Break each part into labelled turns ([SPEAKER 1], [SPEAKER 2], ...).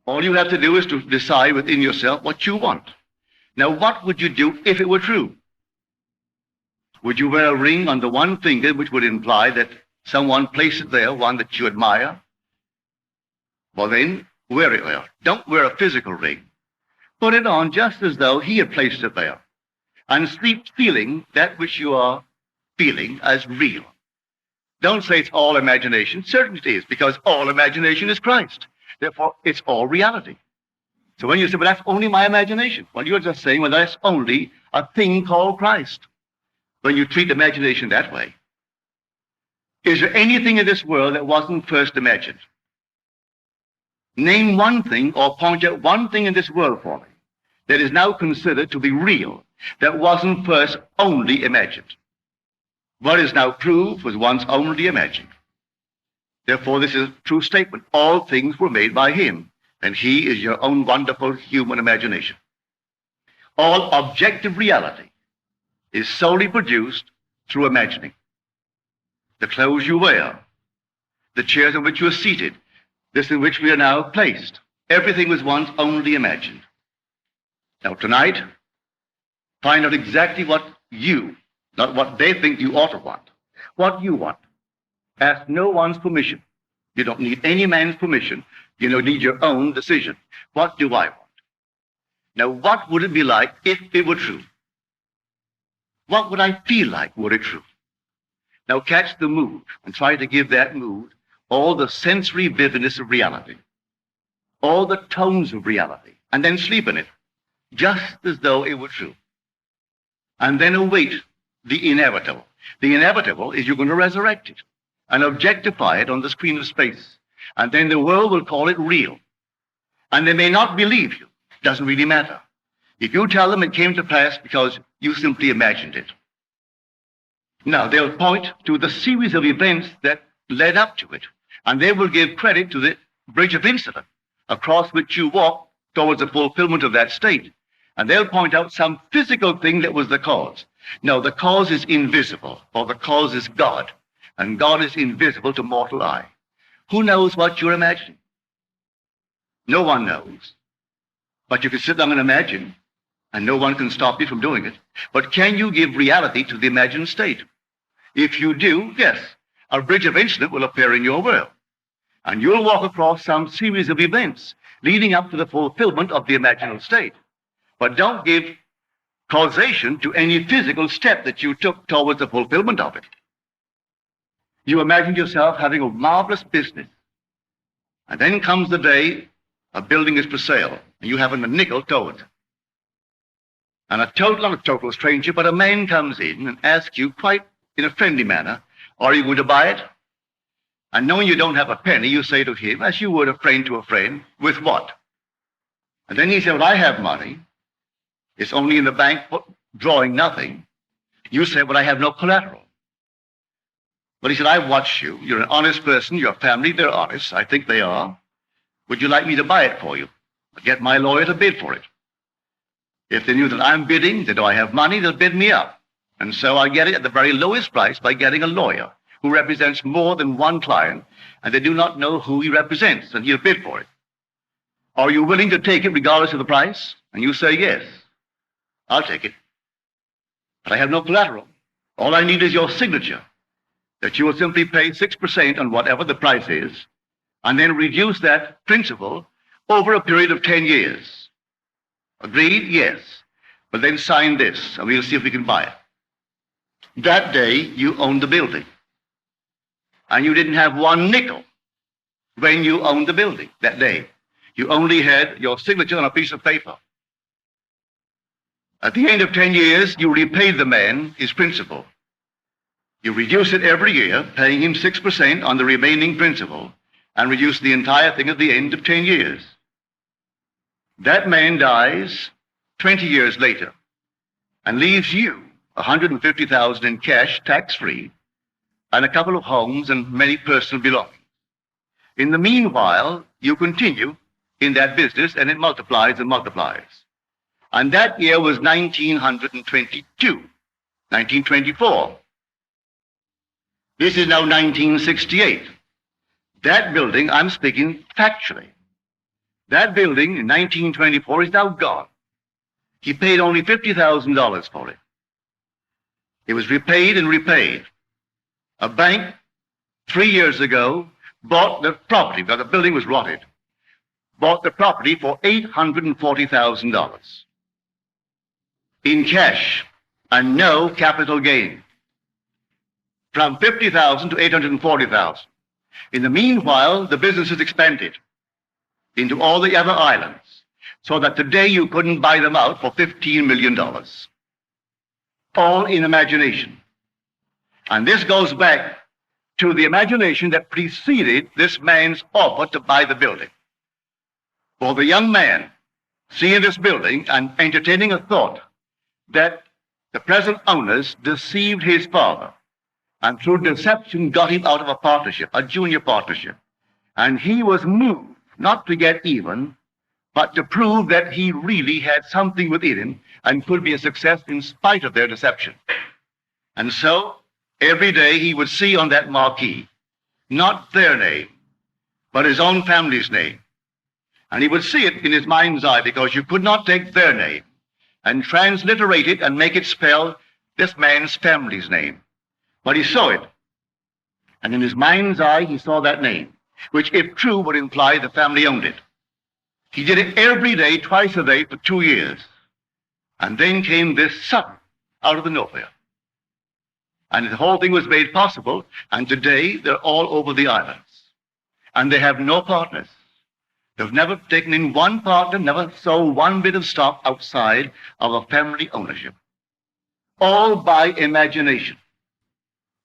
[SPEAKER 1] All you have to do is to decide within yourself what you want. Now, what would you do if it were true? Would you wear a ring on the one finger, which would imply that someone placed it there, one that you admire? Well, then, wear it there. Don't wear a physical ring. Put it on just as though he had placed it there, and sleep feeling that which you are feeling as real. Don't say it's all imagination. Certainly it is, because all imagination is Christ. Therefore, it's all reality. So when you say, well, that's only my imagination, well, you're just saying, well, that's only a thing called Christ. When you treat imagination that way, is there anything in this world that wasn't first imagined? Name one thing or point out one thing in this world for me that is now considered to be real that wasn't first only imagined. What is now proved was once only imagined. Therefore, this is a true statement. All things were made by him, and he is your own wonderful human imagination. All objective reality is solely produced through imagining. The clothes you wear, the chairs in which you are seated, this in which we are now placed, everything was once only imagined. Now tonight, find out exactly what you, not what they think you ought to want, what you want. Ask no one's permission. You don't need any man's permission. You don't need your own decision. What do I want? Now, what would it be like if it were true? What would I feel like were it true? Now catch the mood and try to give that mood all the sensory vividness of reality, all the tones of reality, and then sleep in it, just as though it were true. And then await the inevitable. The inevitable is you're going to resurrect it and objectify it on the screen of space. And then the world will call it real. And they may not believe you. Doesn't really matter. If you tell them it came to pass because you simply imagined it. Now, they'll point to the series of events that led up to it. And they will give credit to the bridge of incident across which you walk towards the fulfillment of that state. And they'll point out some physical thing that was the cause. No, the cause is invisible, or the cause is God. And God is invisible to mortal eye. Who knows what you're imagining? No one knows. But you can sit down and imagine, and no one can stop you from doing it. But can you give reality to the imagined state? If you do, yes, a bridge of incident will appear in your world. And you'll walk across some series of events leading up to the fulfillment of the imaginal state. But don't give causation to any physical step that you took towards the fulfillment of it. You imagined yourself having a marvelous business. And then comes the day a building is for sale, and you haven't a nickel towards it. And not a total stranger, but a man comes in and asks you quite in a friendly manner, are you going to buy it? And knowing you don't have a penny, you say to him, as you would a friend to a friend, with what? And then he said, well, I have money. It's only in the bank drawing nothing. You say, well, I have no collateral. But he said, I've watched you. You're an honest person. Your family, they're honest. I think they are. Would you like me to buy it for you? I'll get my lawyer to bid for it. If they knew that I'm bidding, that I have money, they'll bid me up. And so I get it at the very lowest price by getting a lawyer who represents more than one client, and they do not know who he represents, and he'll bid for it. Are you willing to take it regardless of the price? And you say, yes, I'll take it. But I have no collateral. All I need is your signature, that you will simply pay 6% on whatever the price is, and then reduce that principal over a period of 10 years. Agreed? Yes. But then sign this, and we'll see if we can buy it. That day, you owned the building. And you didn't have one nickel when you owned the building that day. You only had your signature on a piece of paper. At the end of 10 years, you repaid the man his principal. You reduce it every year, paying him 6% on the remaining principal, and reduce the entire thing at the end of 10 years. That man dies 20 years later and leaves you $150,000 in cash, tax-free, and a couple of homes and many personal belongings. In the meanwhile, you continue in that business, and it multiplies and multiplies. And that year was 1922, 1924. This is now 1968. That building, I'm speaking factually, That building in 1924 is now gone. He paid only $50,000 for it. It was repaid and repaid. A bank 3 years ago bought the property, because the building was rotted, bought the property for $840,000 in cash and no capital gain, from $50,000 to $840,000. In the meanwhile, the business has expanded into all the other islands, so that today you couldn't buy them out for $15 million. All in imagination. And this goes back to the imagination that preceded this man's offer to buy the building. For the young man seeing this building and entertaining a thought that the present owners deceived his father, and through deception got him out of a partnership, a junior partnership. And he was moved not to get even, but to prove that he really had something within him and could be a success in spite of their deception. And so every day he would see on that marquee not their name, but his own family's name. And he would see it in his mind's eye, because you could not take their name and transliterate it and make it spell this man's family's name. But he saw it. And in his mind's eye, he saw that name, which, if true, would imply the family owned it. He did it every day, twice a day, for 2 years. And then came this sudden, out of the nowhere. And the whole thing was made possible, and today they're all over the islands. And they have no partners. They've never taken in one partner, never sold one bit of stock outside of a family ownership. All by imagination.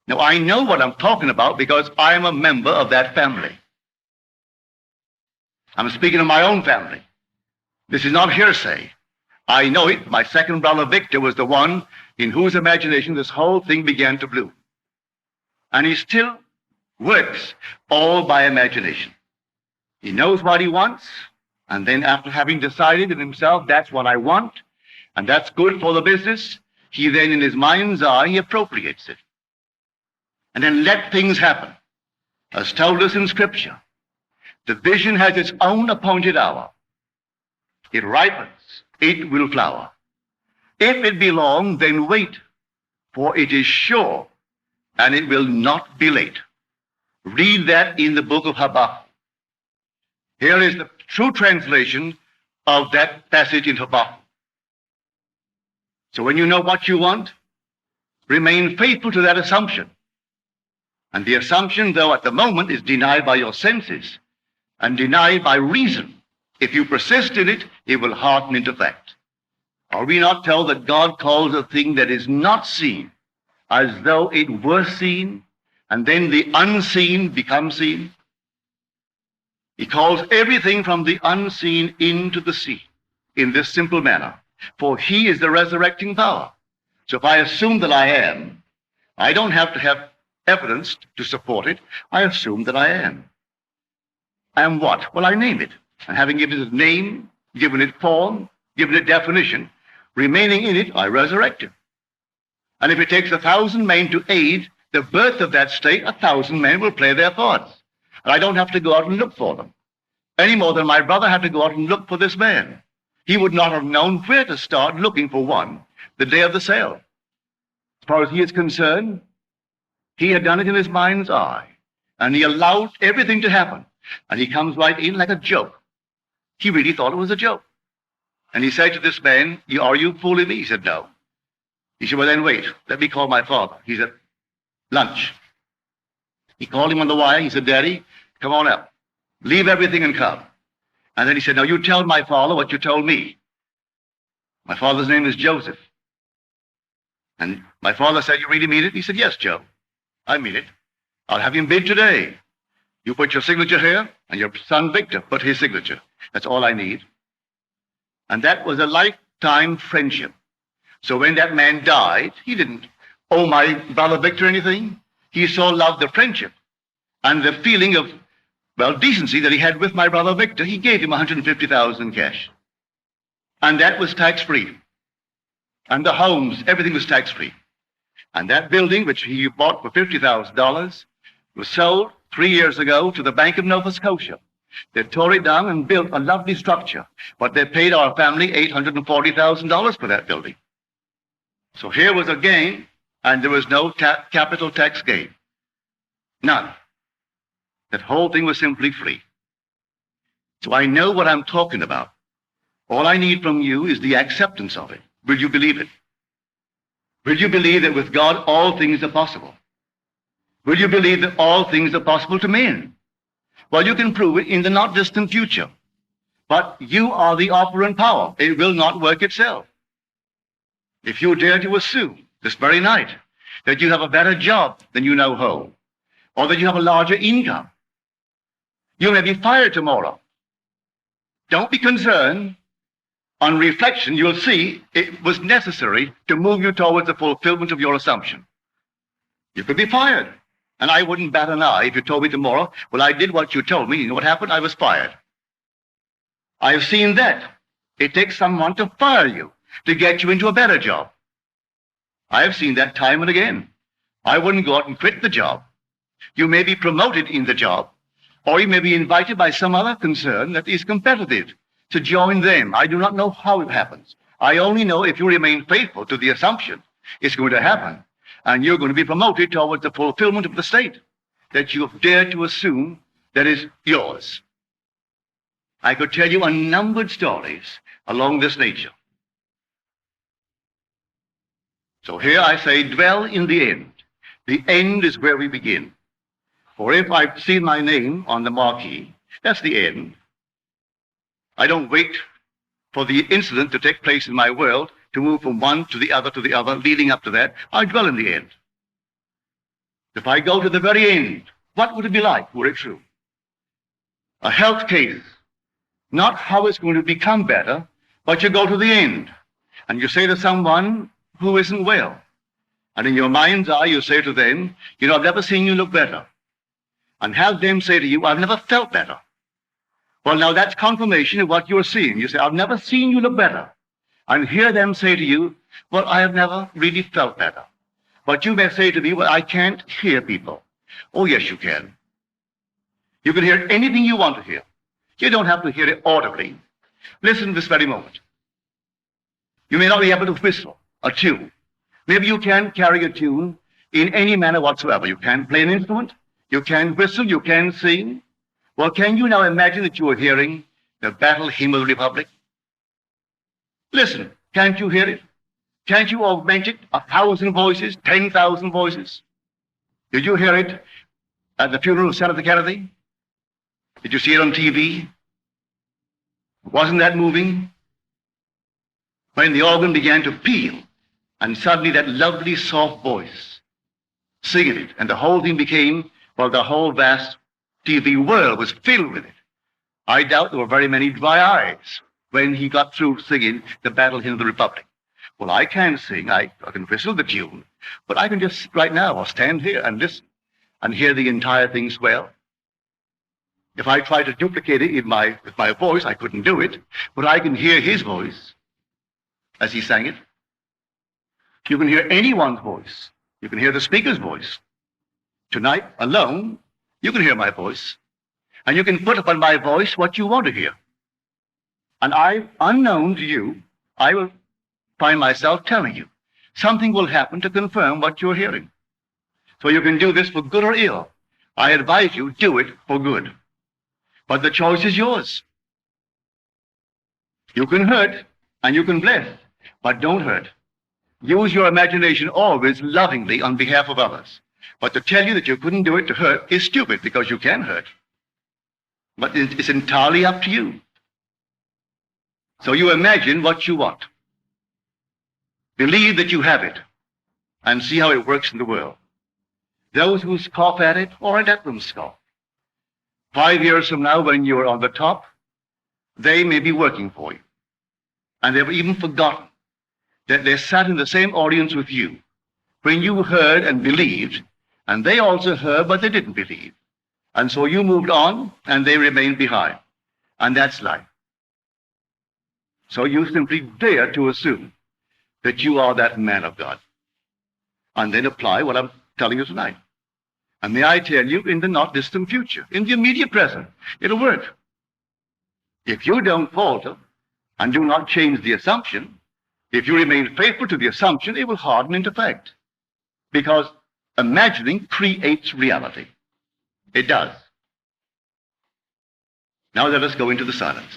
[SPEAKER 1] Now, I know what I'm talking about because I'm a member of that family. I'm speaking of my own family. This is not hearsay. I know it. My second brother, Victor, was the one in whose imagination this whole thing began to bloom. And he still works all by imagination. He knows what he wants, and then after having decided in himself, that's what I want, and that's good for the business, he then in his mind's eye, he appropriates it. And then let things happen. As told us in Scripture, the vision has its own appointed hour. It ripens, it will flower. If it be long, then wait, for it is sure, and it will not be late. Read that in the book of Habakkuk. Here is the true translation of that passage in Habakkuk. So when you know what you want, remain faithful to that assumption. And the assumption, though at the moment, is denied by your senses and denied by reason, if you persist in it, it will harden into fact. Are we not told that God calls a thing that is not seen as though it were seen, and then the unseen becomes seen? He calls everything from the unseen into the seen in this simple manner, for he is the resurrecting power. So if I assume that I am, I don't have to have evidence to support it. I assume that I am. I am what? Well, I name it. And having given it a name, given it form, given it definition, remaining in it, I resurrect it. And if it takes 1,000 men to aid the birth of that state, 1,000 men will play their parts. And I don't have to go out and look for them, any more than my brother had to go out and look for this man. He would not have known where to start looking for one the day of the sale. As far as he is concerned, he had done it in his mind's eye, and he allowed everything to happen. And he comes right in like a joke. He really thought it was a joke. And he said to this man, "Are you fooling me?" He said, "No." He said, "Well, then wait. Let me call my father. He's at lunch." He called him on the wire. He said, "Daddy, come on up. Leave everything and come." And then he said, "Now you tell my father what you told me." My father's name is Joseph. And my father said, "You really mean it?" He said, "Yes, Joe, I mean it. I'll have him bid today. You put your signature here, and your son Victor put his signature. That's all I need." And that was a lifetime friendship. So when that man died, he didn't owe my brother Victor anything. He so loved the friendship and the feeling of, well, decency that he had with my brother Victor. He gave him $150,000 in cash. And that was tax-free. And the homes, everything was tax-free. And that building, which he bought for $50,000, was sold 3 years ago to the Bank of Nova Scotia They tore it down and built a lovely structure, but they paid our family $840,000 for that building. So here was a gain, and there was no capital tax gain. None. That whole thing was simply free. So I know what I'm talking about. All I need from you is the acceptance of it. Will you believe it? Will you believe that with God all things are possible? Will you believe that all things are possible to men? Well, you can prove it in the not distant future. But you are the operant power. It will not work itself. If you dare to assume this very night that you have a better job than you now hold, or that you have a larger income, you may be fired tomorrow. Don't be concerned. On reflection, you'll see it was necessary to move you towards the fulfillment of your assumption. You could be fired, and I wouldn't bat an eye if you told me tomorrow, well, I did what you told me. You know what happened? I was fired. I have seen that. It takes someone to fire you to get you into a better job. I have seen that time and again. I wouldn't go out and quit the job. You may be promoted in the job, or you may be invited by some other concern that is competitive to join them. I do not know how it happens. I only know if you remain faithful to the assumption, it's going to happen, and you're going to be promoted towards the fulfillment of the state that you have dared to assume that is yours. I could tell you unnumbered stories along this nature. So here I say, dwell in the end. The end is where we begin. For if I've seen my name on the marquee, that's the end. I don't wait for the incident to take place in my world to move from one to the other, leading up to that. I dwell in the end. If I go to the very end, what would it be like were it true? A health case, not how it's going to become better, but you go to the end, and you say to someone who isn't well, and in your mind's eye you say to them, you know, I've never seen you look better. And have them say to you, I've never felt better. Well, now that's confirmation of what you're seeing. You say, I've never seen you look better. And hear them say to you, well, I have never really felt better. But you may say to me, well, I can't hear people. Oh, yes, you can. You can hear anything you want to hear. You don't have to hear it audibly. Listen this very moment. You may not be able to whistle a tune. Maybe you can carry a tune in any manner whatsoever. You can play an instrument. You can whistle. You can sing. Well, can you now imagine that you are hearing the battle hymn of the Republic? Listen, can't you hear it? Can't you augment it? 1,000 voices, 10,000 voices? Did you hear it at the funeral of Senator Kennedy? Did you see it on TV? Wasn't that moving? When the organ began to peal, and suddenly that lovely soft voice singing it, and the whole thing became, well, the whole vast TV world was filled with it. I doubt there were very many dry eyes when he got through singing the battle hymn of the Republic. Well, I can sing, I can whistle the tune, but I can just right now, I'll stand here and listen and hear the entire thing swell. If I try to duplicate it with my voice, I couldn't do it, but I can hear his voice as he sang it. You can hear anyone's voice. You can hear the speaker's voice. Tonight, alone, you can hear my voice, and you can put upon my voice what you want to hear. And unknown to you, I will find myself telling you. Something will happen to confirm what you're hearing. So you can do this for good or ill. I advise you, do it for good. But the choice is yours. You can hurt and you can bless, but don't hurt. Use your imagination always lovingly on behalf of others. But to tell you that you couldn't do it to hurt is stupid, because you can hurt. But it's entirely up to you. So you imagine what you want. Believe that you have it, and see how it works in the world. Those who scoff at it, or let them scoff. 5 years from now, when you're on the top, they may be working for you. And they've even forgotten that they sat in the same audience with you when you heard and believed, and they also heard, but they didn't believe. And so you moved on, and they remained behind. And that's life. So you simply dare to assume that you are that man of God, and then apply what I'm telling you tonight. And may I tell you, in the not distant future, in the immediate present, it'll work. If you don't falter and do not change the assumption, if you remain faithful to the assumption, it will harden into fact. Because imagining creates reality. It does. Now let us go into the silence.